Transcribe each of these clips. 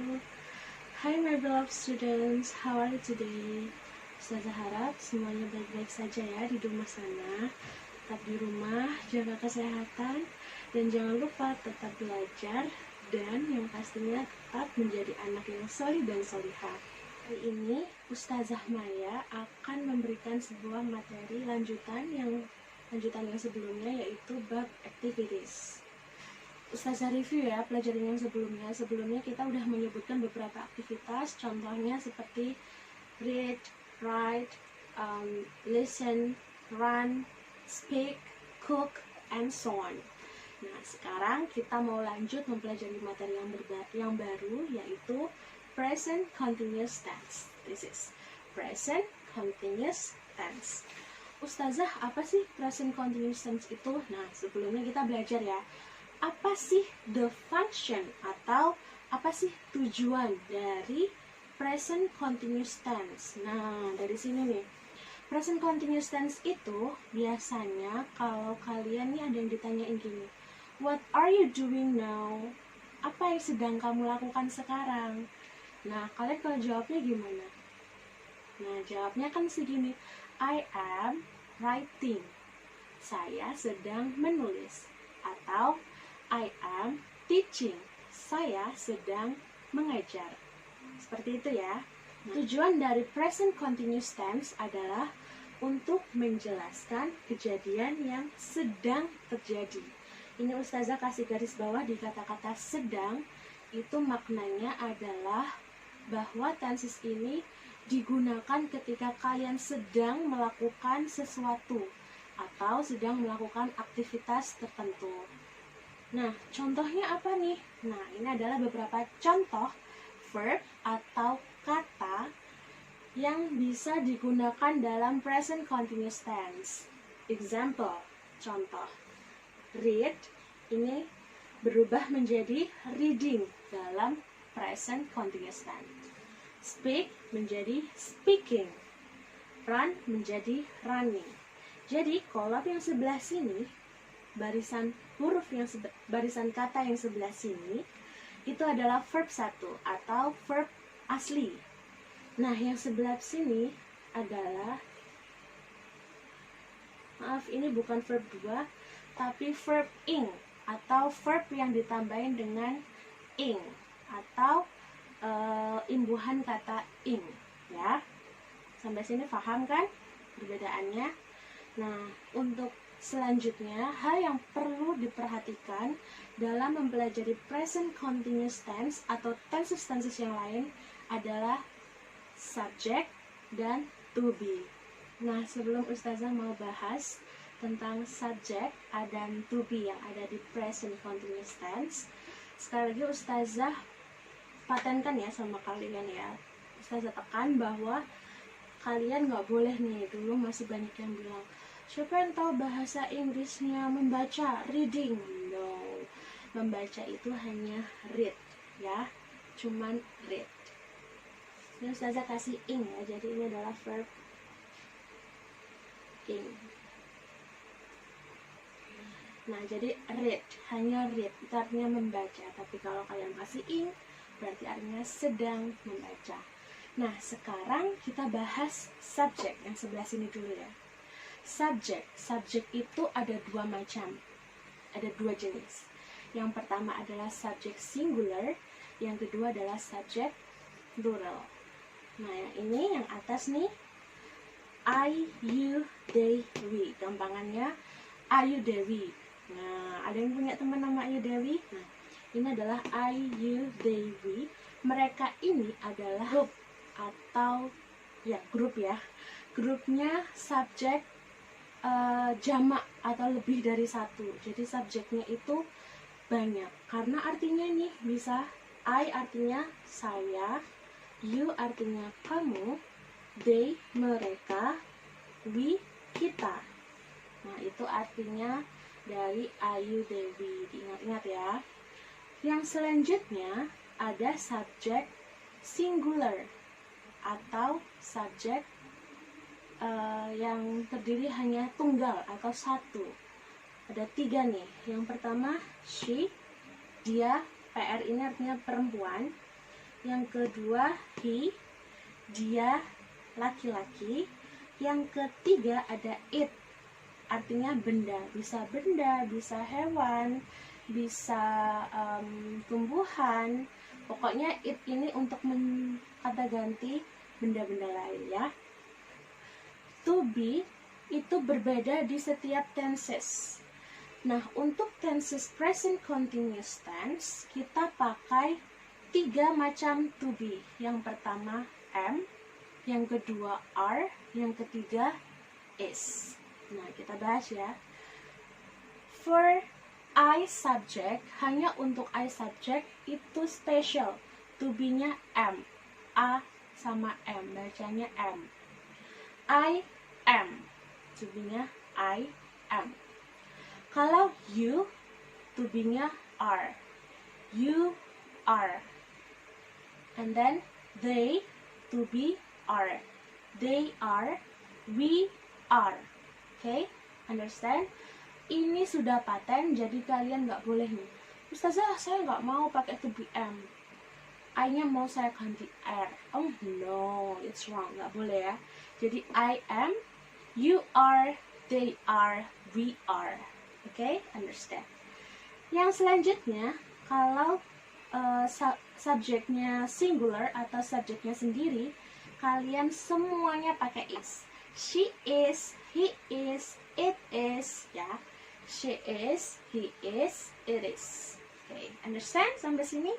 Hi my beloved students, how are you today? Ustazah harap semuanya baik-baik saja ya di rumah sana. Tetap di rumah, jaga kesehatan, dan jangan lupa tetap belajar, dan yang pastinya tetap menjadi anak yang solih dan solihah. Hari ini Ustazah Maya akan memberikan sebuah materi lanjutan yang sebelumnya, yaitu bab activities. Ustazah review ya pelajaran yang sebelumnya. Sebelumnya kita udah menyebutkan beberapa aktivitas, contohnya seperti read, write, listen, run, speak, cook, and so on. Nah, sekarang kita mau lanjut mempelajari materi yang baru, yaitu present continuous tense. This is present continuous tense. Ustazah, apa sih present continuous tense itu? Nah, sebelumnya kita belajar ya, apa sih the function atau apa sih tujuan dari present continuous tense? Nah, dari sini nih. Present continuous tense itu biasanya kalau kalian nih ada yang ditanyain gini, what are you doing now? Apa yang sedang kamu lakukan sekarang? Nah, kalian kalau jawabnya gimana? Nah, jawabnya kan segini, I am writing. Saya sedang menulis. Atau I am teaching. Saya sedang mengajar. Seperti itu ya. Tujuan dari present continuous tense adalah untuk menjelaskan kejadian yang sedang terjadi. Ini Ustazah kasih garis bawah di kata-kata sedang. Itu maknanya adalah bahwa tenses ini digunakan ketika kalian sedang melakukan sesuatu atau sedang melakukan aktivitas tertentu. Nah, contohnya apa nih? Nah, ini adalah beberapa contoh verb atau kata yang bisa digunakan dalam present continuous tense. Example, contoh. Read, ini berubah menjadi reading dalam present continuous tense. Speak menjadi speaking. Run menjadi running. Jadi, kolom yang sebelah sini, barisan kata yang sebelah sini itu adalah verb 1 atau verb asli. Nah, yang sebelah sini adalah, maaf, ini bukan verb 2 tapi verb ing atau verb yang ditambahin dengan ing atau imbuhan kata ing ya. Sampai sini paham kan perbedaannya? Nah, untuk selanjutnya, hal yang perlu diperhatikan dalam mempelajari present continuous tense atau tenses-tenses yang lain adalah subject dan to be. Nah, sebelum Ustazah mau bahas tentang subject dan to be yang ada di present continuous tense, sekali lagi Ustazah patenkan ya sama kalian ya. Ustazah tekan bahwa kalian nggak boleh nih, dulu masih banyak yang bilang, siapa yang tahu bahasa Inggrisnya membaca, reading? No, membaca itu hanya read ya, cuman read. Ini Ustazah kasih ing ya, jadi ini adalah verb ing. Nah, jadi read, hanya read, itu artinya membaca. Tapi kalau kalian kasih ing, berarti artinya sedang membaca. Nah, sekarang kita bahas subject yang sebelah sini dulu ya. Subjek itu ada dua macam, ada dua jenis. Yang pertama adalah subjek singular, yang kedua adalah subjek plural. Nah, yang ini yang atas nih, I, you, they, we. Gampangannya Ayu Dewi. Nah, ada yang punya teman nama Ayu Dewi? Nah, ini adalah I, you, they, we. Mereka ini adalah grup atau ya grup ya. Grupnya subjek jamak atau lebih dari satu. Jadi subjeknya itu banyak. Karena artinya nih bisa I artinya saya, you artinya kamu, they mereka, we kita. Nah, itu artinya dari Ayu Dewi. Diingat-ingat ya. Yang selanjutnya ada subjek singular atau subjek yang terdiri hanya tunggal atau satu. Ada tiga nih. Yang pertama she, dia, PR ini artinya perempuan. Yang kedua he, dia, laki-laki. Yang ketiga ada it, artinya benda, bisa hewan, bisa tumbuhan. Pokoknya it ini untuk kata ganti benda-benda lain ya. To be itu berbeda di setiap tenses. Nah, untuk tenses present continuous tense kita pakai 3 macam to be. Yang pertama am, yang kedua are, yang ketiga is. Nah, kita bahas ya. For I subject, hanya untuk I subject itu special. To be-nya am. A sama M, bacanya am. I am. To be-nya I am. Kalau you, to be-nya are. You are. And then they, to be are. They are. We are. Okay, understand? Ini sudah paten, jadi kalian nggak boleh nih, Ustazah saya nggak mau pakai to be am, I-nya mau saya ganti R. Oh no, it's wrong, nggak boleh ya. Jadi I am, you are, they are, we are. Okay, understand? Yang selanjutnya, kalau subjeknya singular atau subjeknya sendiri, kalian semuanya pakai is. She is, he is, it is, ya. She is, he is, it is. Okay, understand sampai sini?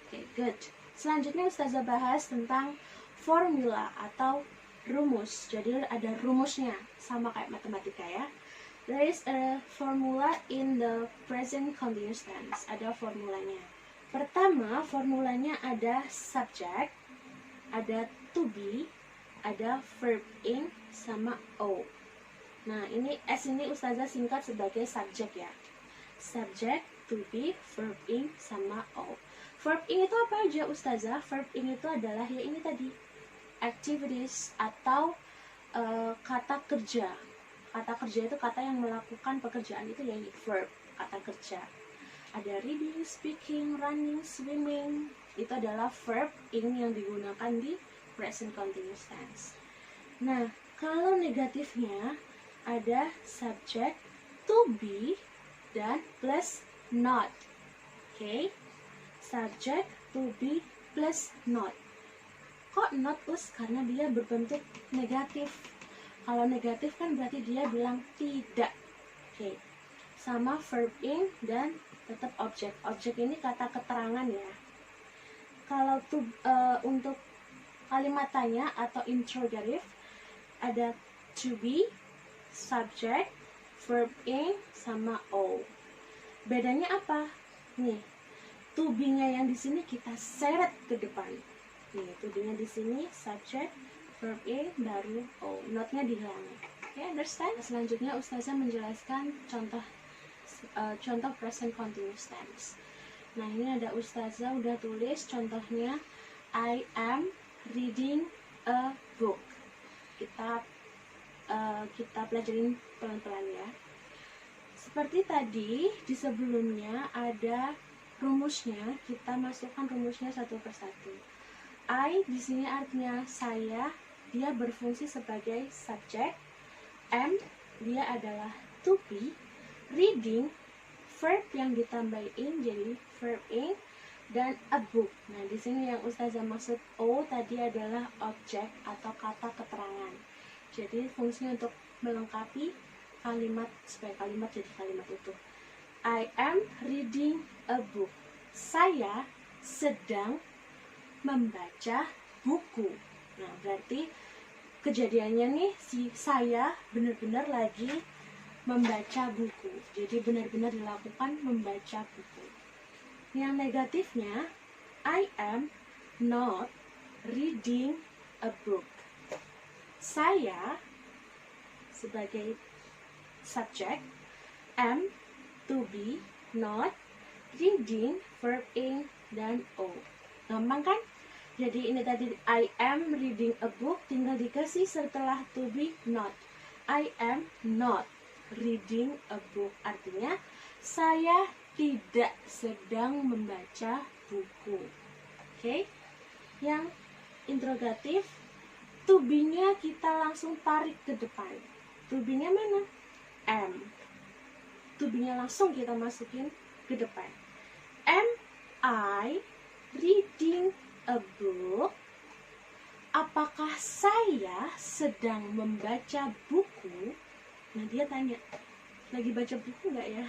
Okay, good. Selanjutnya Ustazah bahas tentang formula atau rumus. Jadi ada rumusnya, sama kayak matematika ya. There is a formula in the present continuous tense. Ada formulanya. Pertama, formulanya ada subject, ada to be, ada verb in, sama o. Nah, ini S ini Ustazah singkat sebagai subject ya. Subject, to be, verb in, sama o. Verb in itu apa aja Ustazah? Verb in itu adalah ya ini tadi, activities atau kata kerja. Kata kerja itu kata yang melakukan pekerjaan, itu ya verb, kata kerja. Ada reading, speaking, running, swimming. Itu adalah verb in yang digunakan di present continuous tense. Nah, kalau negatifnya ada subject, to be, dan plus not. Okay? Subject, to be, plus not. Kok not plus? Karena dia berbentuk negatif. Kalau negatif kan berarti dia bilang tidak. Okay. Sama verb in dan tetap objek. Objek ini kata keterangan ya. Kalau untuk kalimat tanya atau interrogative ada to be, subject, verb in, sama o. Bedanya apa? Nih, to be-nya yang di sini kita seret ke depan. Nih, to be-nya di sini subject, verb in, baru o. Not-nya dihilangin. Okay, understand? Selanjutnya Ustazah menjelaskan contoh present continuous tense. Nah, ini ada Ustazah udah tulis contohnya, I am reading a book. Kita pelajarin pelan-pelan ya. Seperti tadi di sebelumnya ada rumusnya, kita masukkan rumusnya satu persatu. I di sini artinya saya, dia berfungsi sebagai subjek. Am dia adalah to be. Reading, verb yang ditambahin jadi verb in, dan a book. Nah, di sini yang Ustazah maksud o tadi adalah objek atau kata keterangan. Jadi fungsinya untuk melengkapi kalimat supaya kalimat jadi kalimat utuh. I am reading a book. Saya sedang membaca buku. Nah, berarti kejadiannya nih si saya benar-benar lagi membaca buku. Jadi benar-benar dilakukan membaca buku. Yang negatifnya, I am not reading a book. Saya sebagai subjek, am, to be, not, reading, verb in, dan o. Gampang kan? Jadi ini tadi I am reading a book, tinggal dikasih setelah to be, not. I am not reading a book, artinya saya tidak sedang membaca buku. Okay? Yang interrogatif, to be-nya kita langsung tarik ke depan. To be-nya mana? Am. To be-nya langsung kita masukin ke depan. Am I reading a book? Apakah saya sedang membaca buku? Nah, dia tanya, lagi baca buku nggak ya?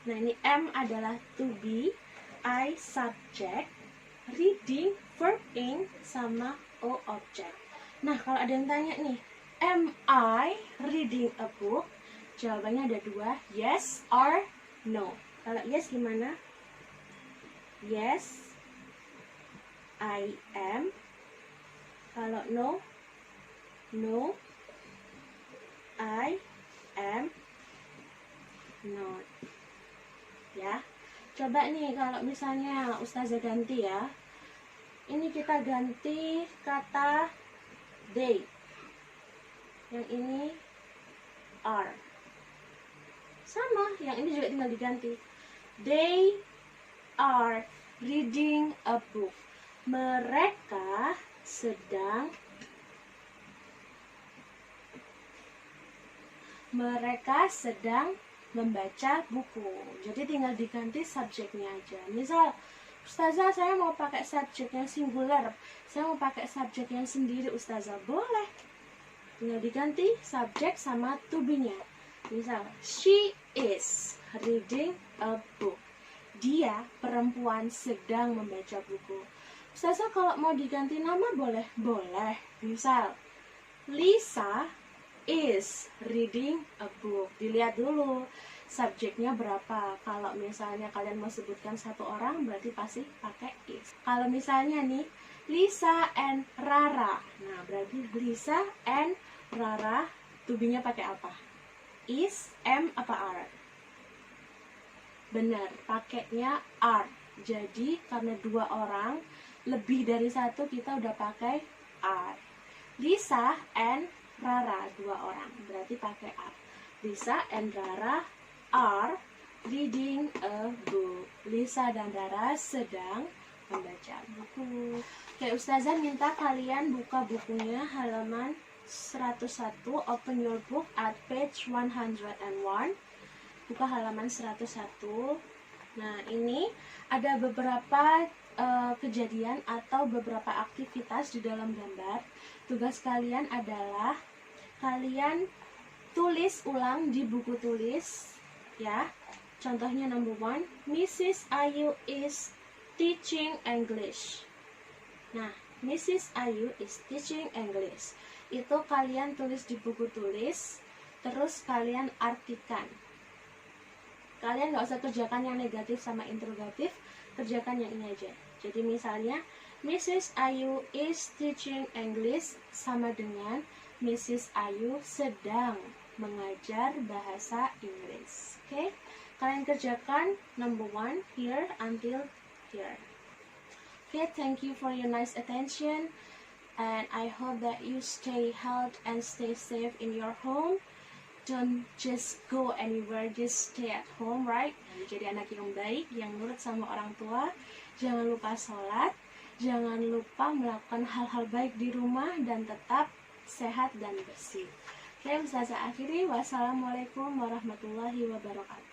Nah, ini am adalah to be, I subject, reading verb ing, sama o object. Nah, kalau ada yang tanya nih, am I reading a book? Jawabannya ada dua, yes or no. Kalau yes gimana? Yes, I am. Kalau no, no, I am not. Ya, coba nih kalau misalnya Ustazah ganti ya. Ini kita ganti kata they. Yang ini are. Sama, yang ini juga tinggal diganti. They are reading a book. Mereka sedang membaca buku. Jadi tinggal diganti subjeknya aja. Misal, Ustazah saya mau pakai subjek yang singular, saya mau pakai subjek yang sendiri, Ustazah boleh. Tinggal diganti subjek sama to be-nya. Misal, she is reading a book. Dia, perempuan, sedang membaca buku. Ustazah kalau mau diganti nama boleh? Boleh. Misal, Lisa is reading a book. Dilihat dulu subjeknya berapa. Kalau misalnya kalian mau sebutkan satu orang, berarti pasti pakai is. Kalau misalnya nih, Lisa and Rara. Nah, berarti Lisa and Rara, to be-nya pakai apa? Is, am, apa are? Benar, pakainya are. Jadi karena dua orang, lebih dari satu, kita udah pakai are. Lisa and Rara, dua orang, berarti pakai are. Lisa and Rara are reading a book. Lisa dan Rara sedang membaca buku. Oke, Ustazah minta kalian buka bukunya halaman 101. Open your book at page 101. Buka halaman 101. Nah, ini ada beberapa kejadian atau beberapa aktivitas di dalam gambar. Tugas kalian adalah kalian tulis ulang di buku tulis, ya. Contohnya number 1, Mrs. Ayu is teaching English. Nah, Mrs. Ayu is teaching English. Itu kalian tulis di buku tulis, terus kalian artikan. Kalian nggak usah kerjakan yang negatif sama interrogatif, kerjakan yang ini aja. Jadi misalnya, Mrs. Ayu is teaching English sama dengan Mrs. Ayu sedang mengajar bahasa Inggris. Oke? Kalian kerjakan number 1 here until here. Okay, thank you for your nice attention, and I hope that you stay healthy and stay safe in your home. Don't just go anywhere, just stay at home, right? Jadi anak yang baik, yang nurut sama orang tua. Jangan lupa sholat, jangan lupa melakukan hal-hal baik di rumah, dan tetap sehat dan bersih. Oke, Ustazah akhiri. Wassalamualaikum warahmatullahi wabarakatuh.